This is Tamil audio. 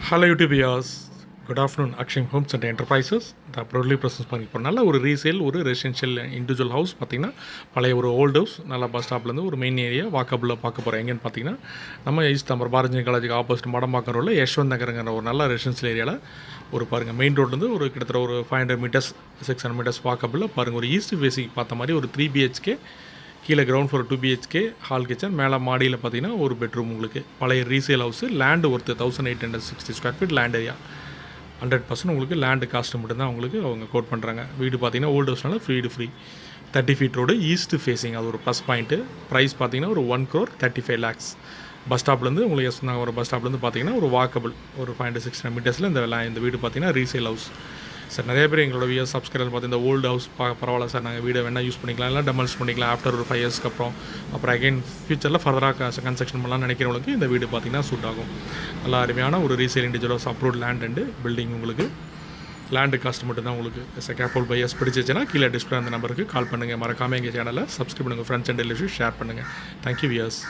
Hello YouTube viewers, good afternoon. Akshay homes and enterprises the proudly presents பண்ணி இப்போ நல்ல ஒரு ரீசேல், ஒரு ரெசிடென்ஷியல் இண்டிவிஜுவல் ஹவுஸ் பார்த்திங்கன்னா பழைய ஒரு ஓல்டு ஹவுஸ், நல்லா பஸ் ஸ்டாப்லேருந்து ஒரு மெயின் ஏரியா வாக்கபிளில் பார்க்க போகிறோம். எங்கேன்னு பார்த்தீங்கன்னா நம்ம ஈஸ்ட் தாம்பரம் பாரதிய காலேஜுக்கு ஆப்போசிட் மடம்பாக்கம் ரோடில் யஷ்வந்த் நகருங்கிற ஒரு நல்ல ரெசிடென்ஷியல் ஏரியாவில் ஒரு பாருங்கள் மெயின் ரோட்லேருந்து ஒரு கிட்டத்தட்ட ஒரு 500 மீட்டர்ஸ் 600 மீட்டர்ஸ் வாக்கபிளில் பாருங்கள் ஒரு ஈஸ்ட் ஃபேஸிங் பார்த்த மாதிரி ஒரு 3 BHK, கீழே ground floor 2 BHK, hall kitchen, மேலே மாடியில் பார்த்தீங்கன்னா ஒரு பெட்ரூம். உங்களுக்கு பழைய resale house, land worth 1860 square feet land area. 100% உங்களுக்கு லேண்டு காஸ்ட்டு மட்டும்தான் உங்களுக்கு அவங்க கோட் பண்ணுறாங்க. வீடு பார்த்தீங்கன்னா ஓல்டு ஹவுஸ்னால free 30 feet road, east facing, அது ஒரு ப்ளஸ் பாயிண்ட்டு. ப்ரைஸ் பார்த்தீங்கன்னா ஒரு 1,35 lakhs. பஸ் ஸ்டாப்லேருந்து உங்களுக்கு நாங்கள் ஒரு பஸ் ஸ்டாப்லேருந்து பார்த்தீங்கன்னா ஒரு வாக்கபிள் ஒரு 500-600 மீட்டர்ஸில் இந்த வீடு பார்த்தீங்கன்னா ரீசேல் ஹவுஸ். சார் நிறைய பேர் எங்களோட வியூஸ் சப்ஸ்கிரைபர் பார்த்து இந்த ஓல்டு ஹவுஸ் பரவாயில்ல சார், நாங்கள் வீடை வேணால் யூஸ் பண்ணிக்கலாம், இல்லை டெமாலிஷ் பண்ணிக்கலாம் ஆஃப்டர் ஒரு 5 இயர்ஸ்க்கு அப்புறம் அகைன் ஃபியூச்சரில் ஃபர்தராக கன்ஸ்ட்ரக்ஷன் பண்ணலாம் நினைக்கிறவங்களுக்கு இந்த வீடு பார்த்திங்கன்னா சூட் ஆகும். நல்லா அருமையான ஒரு resale individual house, approved land and building. உங்களுக்கு லேண்டு காஸ்ட் மட்டும்தான் உங்களுக்கு கேப்போல் பையர்ஸ் பிடிச்சிச்சுன்னா கீழே டிஸ்பிளே அந்த நம்பருக்கு கால் பண்ணுங்கள். மறக்காமல் எங்கள் சேனலை சப்ஸ்கிரைப் பண்ணுங்கள், ஃப்ரெண்ட்ஸ் அண்ட் ரிலேட்டிவ்ஸ் ஷேர் பண்ணுங்கள். Thank you viewers.